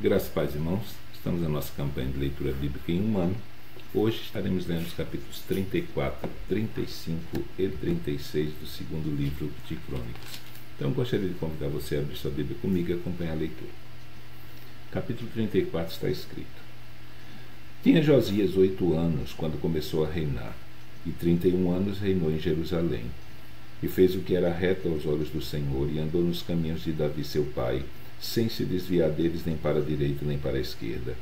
Graças a Paz, irmãos. Estamos na nossa campanha de leitura bíblica em um ano. Hoje estaremos lendo os capítulos 34, 35 e 36 do segundo livro de Crônicas. Então, gostaria de convidar você a abrir sua Bíblia comigo e acompanhar a leitura. Capítulo 34 está escrito: Tinha Josias 8 anos quando começou a reinar, e 31 anos reinou em Jerusalém. E fez o que era reto aos olhos do Senhor, e andou nos caminhos de Davi seu pai, sem se desviar deles nem para a direita nem para a esquerda.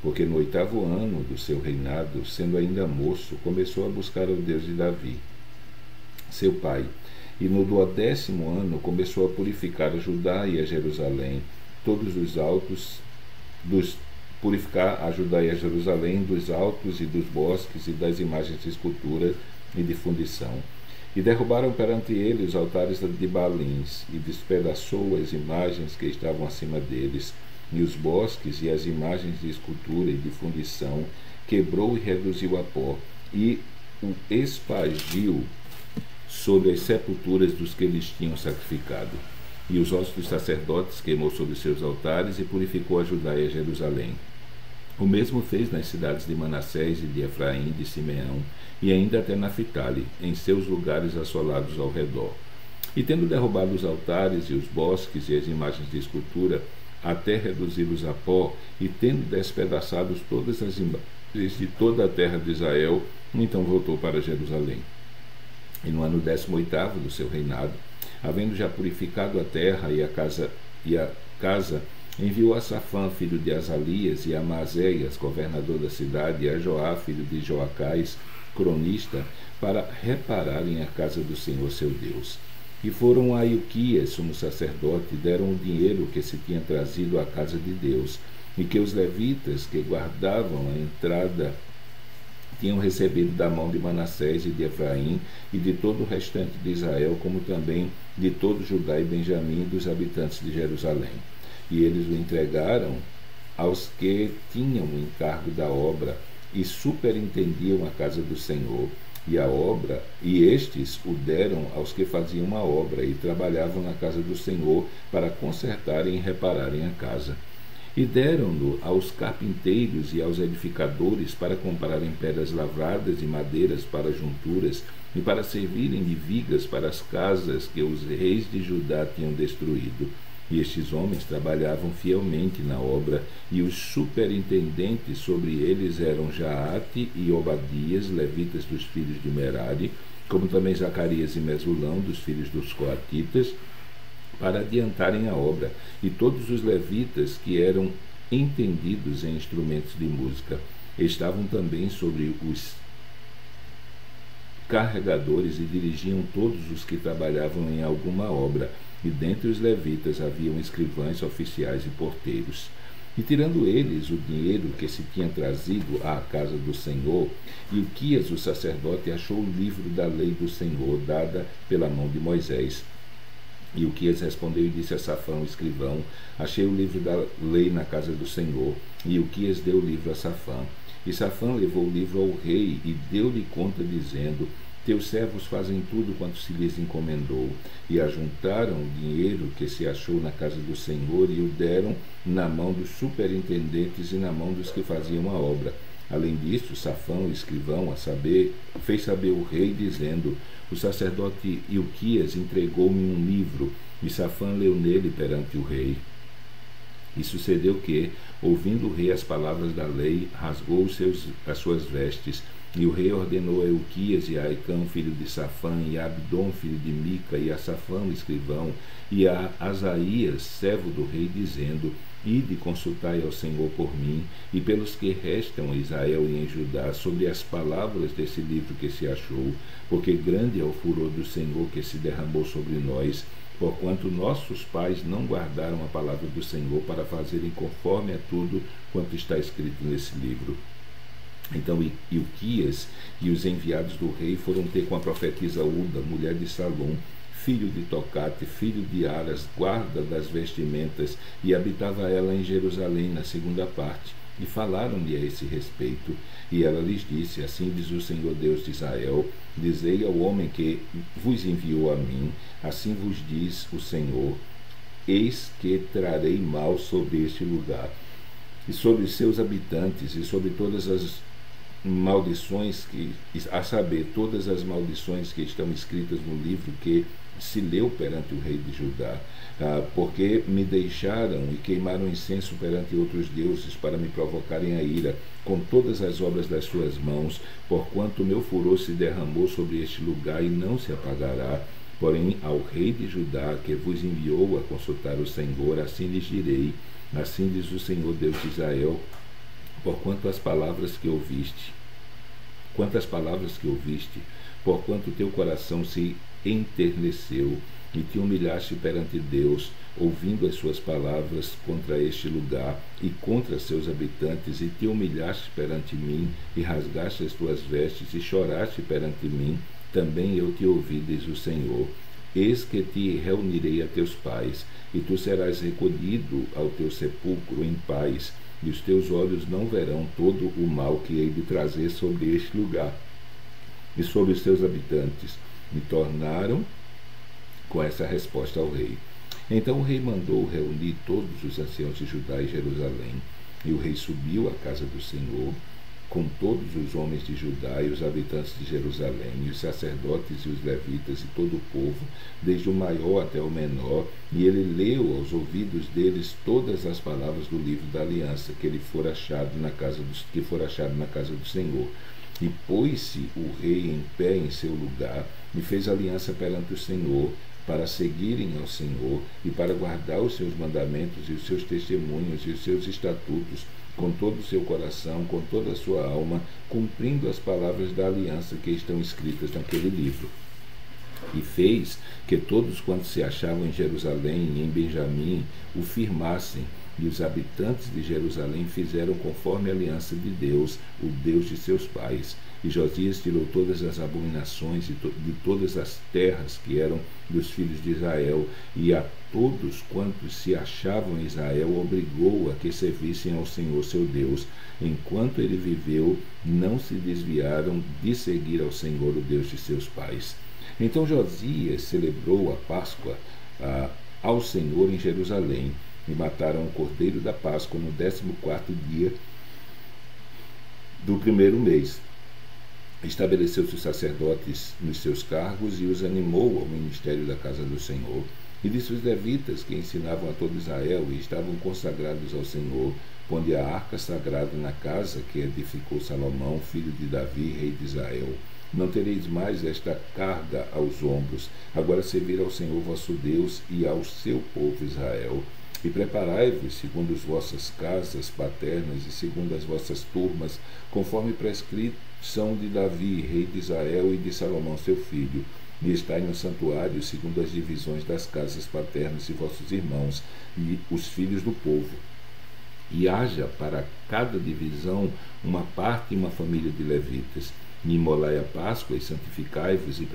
Porque no 8º ano do seu reinado, sendo ainda moço, começou a buscar o Deus de Davi, seu pai. E no 10º ano começou a purificar a Judá e a Jerusalém, purificar a Judá e a Jerusalém dos altos e dos bosques e das imagens de escultura e de fundição. E derrubaram perante ele os altares de Baalins, e despedaçou as imagens que estavam acima deles, e os bosques e as imagens de escultura e de fundição, quebrou e reduziu a pó, e o espargiu sobre as sepulturas dos que lhes tinham sacrificado. E os ossos dos sacerdotes queimou sobre seus altares, e purificou a Judá e a Jerusalém. O mesmo fez nas cidades de Manassés e de Efraim, de Simeão, e ainda até Naphtali, em seus lugares assolados ao redor. E tendo derrubado os altares e os bosques e as imagens de escultura, até reduzi-los a pó, e tendo despedaçado todas as imagens de toda a terra de Israel, então voltou para Jerusalém. E no ano 18º do seu reinado, havendo já purificado a terra e a casa, enviou a Safã, filho de Azalias, e a Maazéias, governador da cidade, e a Joá, filho de Joacás, cronista, para repararem a casa do Senhor seu Deus. E foram a Ilquias, sumo sacerdote, e deram o dinheiro que se tinha trazido à casa de Deus, e que os levitas que guardavam a entrada tinham recebido da mão de Manassés e de Efraim, e de todo o restante de Israel, como também de todo Judá e Benjamim, e dos habitantes de Jerusalém. E eles o entregaram aos que tinham o encargo da obra e superintendiam a casa do Senhor e a obra, e estes o deram aos que faziam a obra e trabalhavam na casa do Senhor para consertarem e repararem a casa. E deram-no aos carpinteiros e aos edificadores para comprarem pedras lavradas e madeiras para junturas e para servirem de vigas para as casas que os reis de Judá tinham destruído. E estes homens trabalhavam fielmente na obra, e os superintendentes sobre eles eram Jaate e Obadias, levitas dos filhos de Merari, como também Zacarias e Mesulão, dos filhos dos coatitas, para adiantarem a obra, e todos os levitas que eram entendidos em instrumentos de música. Estavam também sobre os carregadores e dirigiam todos os que trabalhavam em alguma obra, e dentre os levitas haviam escrivães, oficiais e porteiros. E tirando eles o dinheiro que se tinha trazido à casa do Senhor, Ilquias, o sacerdote, achou o livro da lei do Senhor, dada pela mão de Moisés. E Ilquias respondeu e disse a Safã, o escrivão: Achei o livro da lei na casa do Senhor. E Ilquias deu o livro a Safã. E Safã levou o livro ao rei e deu-lhe conta, dizendo: Teus servos fazem tudo quanto se lhes encomendou. E ajuntaram o dinheiro que se achou na casa do Senhor e o deram na mão dos superintendentes e na mão dos que faziam a obra. Além disso, Safã, o escrivão, fez saber o rei, dizendo: O sacerdote Ilquias entregou-me um livro, e Safã leu nele perante o rei. E sucedeu que, ouvindo o rei as palavras da lei, rasgou as suas vestes. E o rei ordenou a Ilquias e a Aicão, filho de Safã, e a Abdom, filho de Mica, e a Safã, o escrivão, e a Asaías, servo do rei, dizendo: Ide, consultai ao Senhor por mim, e pelos que restam em Israel e em Judá, sobre as palavras desse livro que se achou, porque grande é o furor do Senhor que se derramou sobre nós, porquanto nossos pais não guardaram a palavra do Senhor para fazerem conforme a tudo quanto está escrito nesse livro. Então Ilquias e os enviados do rei foram ter com a profetisa Uda, mulher de Salom, filho de Tocate, filho de Aras, guarda das vestimentas, e habitava ela em Jerusalém, na segunda parte. E falaram-lhe a esse respeito. E ela lhes disse: Assim diz o Senhor Deus de Israel: Dizei ao homem que vos enviou a mim, assim vos diz o Senhor: Eis que trarei mal sobre este lugar, e sobre seus habitantes, e sobre todas as maldições a saber, todas as maldições que estão escritas no livro que se leu perante o rei de Judá, porque me deixaram e queimaram incenso perante outros deuses para me provocarem a ira com todas as obras das suas mãos, porquanto meu furor se derramou sobre este lugar e não se apagará. Porém, ao rei de Judá, que vos enviou a consultar o Senhor, assim lhes direi: assim diz o Senhor Deus de Israel, porquanto as palavras que ouviste, porquanto teu coração se enterneceu e te humilhaste perante Deus, ouvindo as suas palavras contra este lugar e contra seus habitantes, e te humilhaste perante mim, e rasgaste as tuas vestes, e choraste perante mim, também eu te ouvi, diz o Senhor. Eis que te reunirei a teus pais, e tu serás recolhido ao teu sepulcro em paz, e os teus olhos não verão todo o mal que hei de trazer sobre este lugar e sobre os seus habitantes. Me tornaram com essa resposta ao rei. Então o rei mandou reunir todos os anciãos de Judá e Jerusalém, e o rei subiu à casa do Senhor, com todos os homens de Judá e os habitantes de Jerusalém, e os sacerdotes e os levitas e todo o povo, desde o maior até o menor, e ele leu aos ouvidos deles todas as palavras do livro da aliança que fora achado na casa do Senhor. E pôs-se o rei em pé em seu lugar, e fez aliança perante o Senhor, para seguirem ao Senhor, e para guardar os seus mandamentos, e os seus testemunhos, e os seus estatutos, com todo o seu coração, com toda a sua alma, cumprindo as palavras da aliança que estão escritas naquele livro. E fez que todos quantos se achavam em Jerusalém e em Benjamim o firmassem, e os habitantes de Jerusalém fizeram conforme a aliança de Deus, o Deus de seus pais. E Josias tirou todas as abominações de todas as terras que eram dos filhos de Israel, e a todos quantos se achavam em Israel obrigou a que servissem ao Senhor seu Deus. Enquanto ele viveu, não se desviaram de seguir ao Senhor, o Deus de seus pais. Então Josias celebrou a Páscoa ao Senhor em Jerusalém, e mataram o cordeiro da Páscoa no 14º dia do primeiro mês. Estabeleceu seus sacerdotes nos seus cargos e os animou ao ministério da casa do Senhor. E disse os levitas, que ensinavam a todo Israel e estavam consagrados ao Senhor: ponde a arca sagrada na casa que edificou Salomão, filho de Davi, rei de Israel. Não tereis mais esta carga aos ombros. Agora servir ao Senhor vosso Deus e ao seu povo Israel. E preparai-vos segundo as vossas casas paternas e segundo as vossas turmas, conforme prescrição de Davi, rei de Israel, e de Salomão seu filho. E estai no santuário segundo as divisões das casas paternas de vossos irmãos e os filhos do povo. E haja para cada divisão uma parte e uma família de levitas. E imolai a Páscoa e santificai-vos, e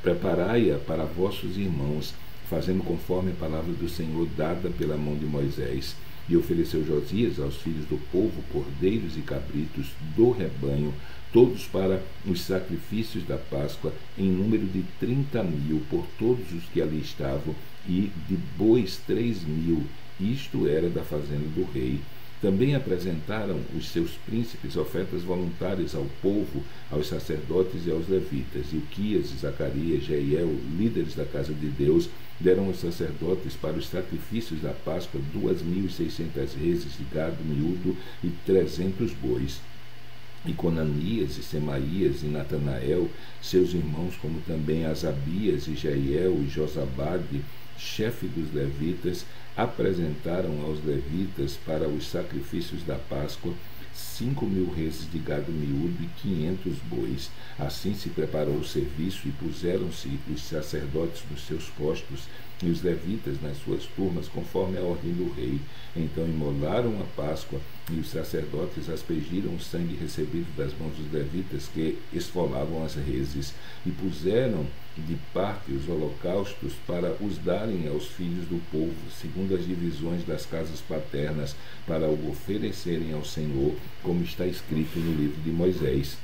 preparai-a para vossos irmãos, fazendo conforme a palavra do Senhor dada pela mão de Moisés. E ofereceu Josias aos filhos do povo cordeiros e cabritos do rebanho, todos para os sacrifícios da Páscoa, em número de 30.000 por todos os que ali estavam, e de bois 3.000, isto era da fazenda do rei. Também apresentaram os seus príncipes ofertas voluntárias ao povo, aos sacerdotes e aos levitas. Ilquias, Zacarias, Jeiel, líderes da casa de Deus, deram aos sacerdotes para os sacrifícios da Páscoa 2.600 reses de gado miúdo e 300 bois. E Conanias, e Semaías, e Natanael, seus irmãos, como também Asabias, e Jeiel, e Josabade, chefe dos levitas, apresentaram aos levitas para os sacrifícios da Páscoa 5.000 reses de gado miúdo e 500 bois. Assim se preparou o serviço, e puseram-se os sacerdotes nos seus postos e os levitas nas suas turmas, conforme a ordem do rei. Então imolaram a Páscoa, e os sacerdotes aspergiram o sangue recebido das mãos dos levitas que esfolavam as reses, e puseram de parte os holocaustos para os darem aos filhos do povo, segundo as divisões das casas paternas, para o oferecerem ao Senhor, como está escrito no livro de Moisés.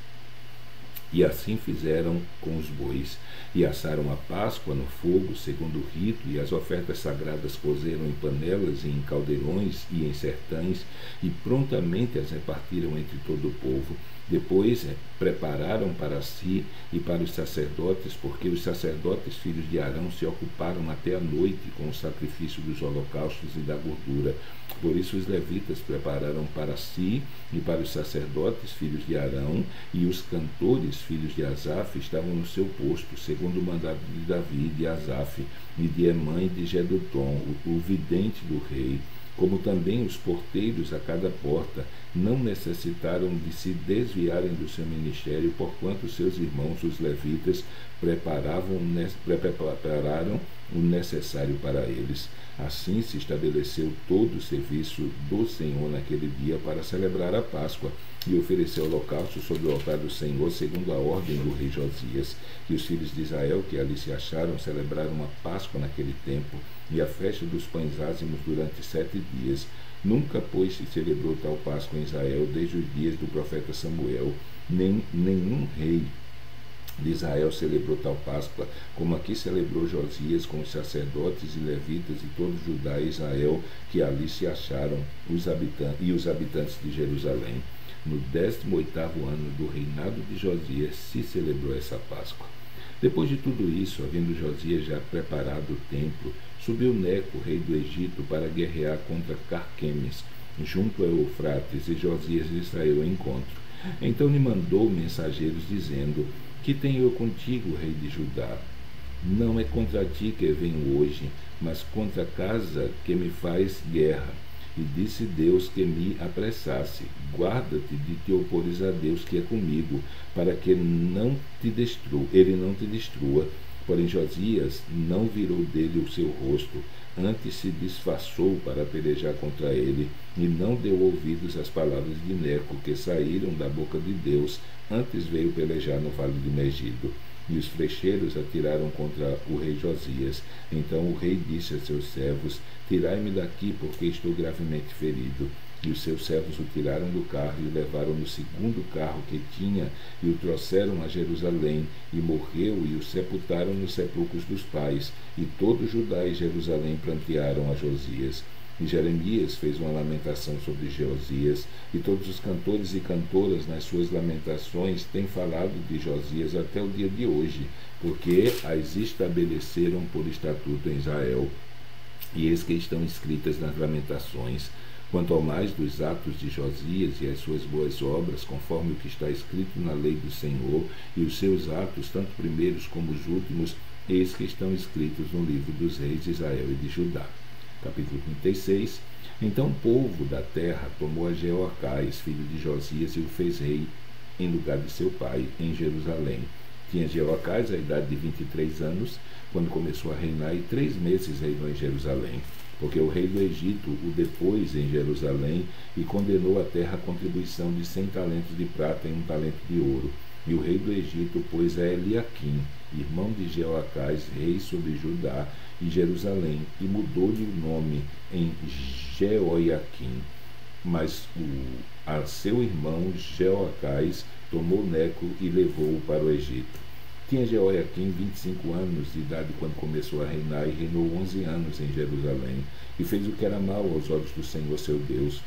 E assim fizeram com os bois, e assaram a Páscoa no fogo, segundo o rito, e as ofertas sagradas cozeram em panelas e em caldeirões e em sertães, e prontamente as repartiram entre todo o povo. Depois prepararam para si e para os sacerdotes, porque os sacerdotes, filhos de Arão, se ocuparam até a noite com o sacrifício dos holocaustos e da gordura. Por isso os levitas prepararam para si e para os sacerdotes, filhos de Arão, e os cantores, filhos de Asaf, estavam no seu posto, segundo o mandado de Davi, de Asaf, e de Emã e de Gedutom, o vidente do rei. Como também os porteiros a cada porta não necessitaram de se desviarem do seu ministério, porquanto seus irmãos, os levitas, prepararam o necessário para eles. Assim se estabeleceu todo o serviço do Senhor naquele dia para celebrar a Páscoa, e ofereceu holocausto sobre o altar do Senhor, segundo a ordem do rei Josias. E os filhos de Israel, que ali se acharam, celebraram a Páscoa naquele tempo, e a festa dos pães ázimos durante 7 dias. Nunca, pois, se celebrou tal Páscoa em Israel desde os dias do profeta Samuel. Nenhum rei de Israel celebrou tal Páscoa, como aqui celebrou Josias com os sacerdotes e levitas e todo Judá e Israel, que ali se acharam, os habitantes de Jerusalém. No 18º ano do reinado de Josias se celebrou essa Páscoa. Depois de tudo isso, havendo Josias já preparado o templo, subiu Neco, rei do Egito, para guerrear contra Carquemes, junto ao Eufrates, e Josias lhe saiu ao encontro. Então lhe mandou mensageiros, dizendo: Que tenho eu contigo, rei de Judá? Não é contra ti que venho hoje, mas contra a casa que me faz guerra. E disse Deus que me apressasse: Guarda-te de te opores a Deus que é comigo, para que ele não te destrua. Porém Josias não virou dele o seu rosto, antes se disfarçou para pelejar contra ele, e não deu ouvidos às palavras de Neco, que saíram da boca de Deus, antes veio pelejar no vale de Megido. E os flecheiros atiraram contra o rei Josias. Então o rei disse a seus servos: Tirai-me daqui, porque estou gravemente ferido. E os seus servos o tiraram do carro e o levaram no segundo carro que tinha, e o trouxeram a Jerusalém, e morreu, e o sepultaram nos sepulcros dos pais. E todo Judá e Jerusalém prantearam a Josias. E Jeremias fez uma lamentação sobre Josias, e todos os cantores e cantoras nas suas lamentações têm falado de Josias até o dia de hoje, porque as estabeleceram por estatuto em Israel, e eis que estão escritas nas lamentações. Quanto ao mais dos atos de Josias e as suas boas obras, conforme o que está escrito na lei do Senhor, e os seus atos, tanto primeiros como os últimos, eis que estão escritos no livro dos reis de Israel e de Judá. Capítulo 36. Então o povo da terra tomou a Jeoacás, filho de Josias, e o fez rei em lugar de seu pai, em Jerusalém. Tinha Jeoacás a idade de 23 anos, quando começou a reinar, e 3 meses reinou em Jerusalém, porque o rei do Egito o depôs em Jerusalém e condenou a terra a contribuição de 100 talentos de prata e 1 talento de ouro. E o rei do Egito pôs a Eliaquim, irmão de Jeoacás, rei sobre Judá e Jerusalém, e mudou-lhe o nome em Jeoiaquim. Mas a seu irmão Jeoacás tomou Neco e levou-o para o Egito. Tinha Jeoiaquim 25 anos de idade quando começou a reinar, e reinou 11 anos em Jerusalém, e fez o que era mal aos olhos do Senhor seu Deus.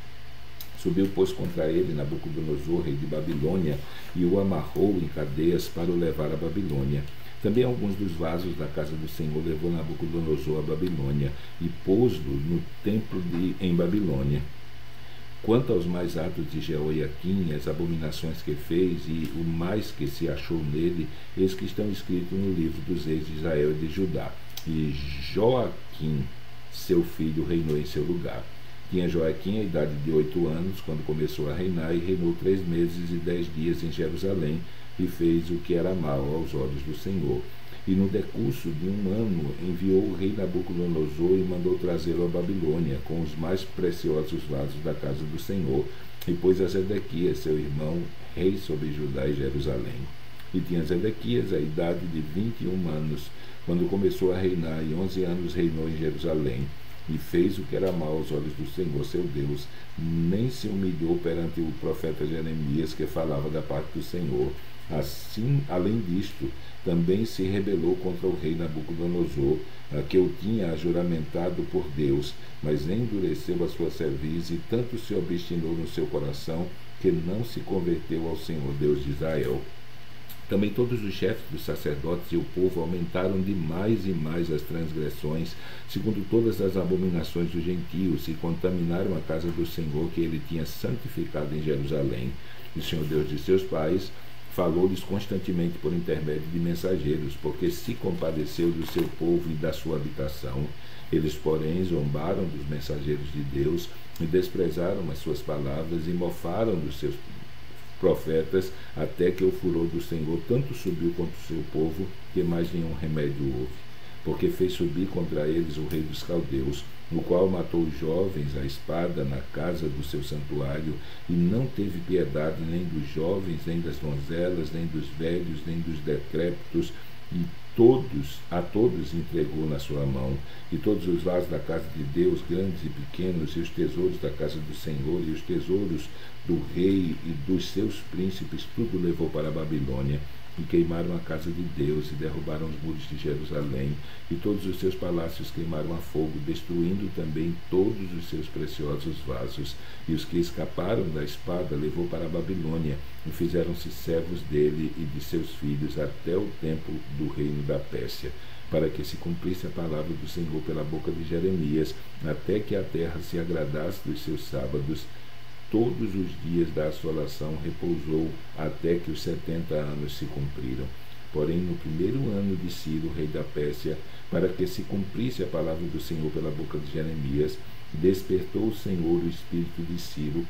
Subiu, pois, contra ele Nabucodonosor, rei de Babilônia, e o amarrou em cadeias para o levar à Babilônia. Também alguns dos vasos da casa do Senhor levou Nabucodonosor à Babilônia, e pôs-lo no templo em Babilônia. Quanto aos mais atos de Jeoiaquim, as abominações que fez e o mais que se achou nele, eis que estão escritos no livro dos reis de Israel e de Judá. E Joaquim, seu filho, reinou em seu lugar. Tinha Joaquim a idade de 8 anos, quando começou a reinar, e reinou 3 meses e 10 dias em Jerusalém, e fez o que era mal aos olhos do Senhor. E no decurso de 1 ano enviou o rei Nabucodonosor e mandou trazê-lo à Babilônia, com os mais preciosos vasos da casa do Senhor, e pôs a Zedequias, seu irmão, rei sobre Judá e Jerusalém. E tinha Zedequias a idade de 21 anos, quando começou a reinar, e 11 anos reinou em Jerusalém, e fez o que era mal aos olhos do Senhor seu Deus, nem se humilhou perante o profeta Jeremias, que falava da parte do Senhor. Assim, além disto, também se rebelou contra o rei Nabucodonosor, que o tinha juramentado por Deus, mas endureceu a sua cerviz e tanto se obstinou no seu coração que não se converteu ao Senhor Deus de Israel. Também todos os chefes dos sacerdotes e o povo aumentaram de mais e mais as transgressões, segundo todas as abominações dos gentios, e contaminaram a casa do Senhor que ele tinha santificado em Jerusalém. E o Senhor Deus de seus pais falou-lhes constantemente por intermédio de mensageiros, porque se compadeceu do seu povo e da sua habitação. Eles, porém, zombaram dos mensageiros de Deus e desprezaram as suas palavras e mofaram dos seus profetas, até que o furor do Senhor tanto subiu contra o seu povo, que mais nenhum remédio houve. Porque fez subir contra eles o rei dos caldeus, no qual matou os jovens à espada na casa do seu santuário, e não teve piedade nem dos jovens, nem das donzelas, nem dos velhos, nem dos decrépitos, e a todos entregou na sua mão, e todos os vasos da casa de Deus, grandes e pequenos, e os tesouros da casa do Senhor, e os tesouros do rei e dos seus príncipes, tudo levou para a Babilônia, e queimaram a casa de Deus, e derrubaram os muros de Jerusalém, e todos os seus palácios queimaram a fogo, destruindo também todos os seus preciosos vasos. E os que escaparam da espada levou para a Babilônia, e fizeram-se servos dele e de seus filhos até o tempo do reino da Pérsia, para que se cumprisse a palavra do Senhor pela boca de Jeremias, até que a terra se agradasse dos seus sábados. Todos os dias da assolação repousou, até que os 70 anos se cumpriram. Porém, no primeiro ano de Ciro, rei da Pérsia, para que se cumprisse a palavra do Senhor pela boca de Jeremias, despertou o Senhor o espírito de Ciro,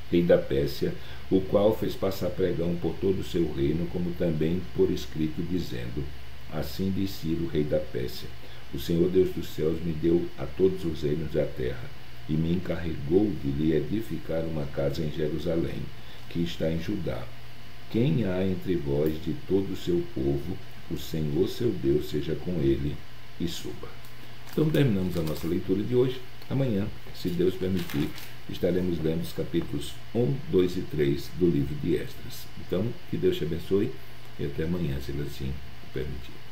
rei da Pérsia, o qual fez passar pregão por todo o seu reino, como também por escrito, dizendo: Assim diz Ciro, rei da Pérsia: O Senhor Deus dos céus me deu a todos os reinos da terra, e me encarregou de lhe edificar uma casa em Jerusalém, que está em Judá. Quem há entre vós de todo o seu povo, o Senhor seu Deus seja com ele, e suba. Então terminamos a nossa leitura de hoje. Amanhã, se Deus permitir, estaremos lendo os capítulos 1, 2 e 3 do livro de Esdras. Então, que Deus te abençoe e até amanhã, se Ele assim permitir.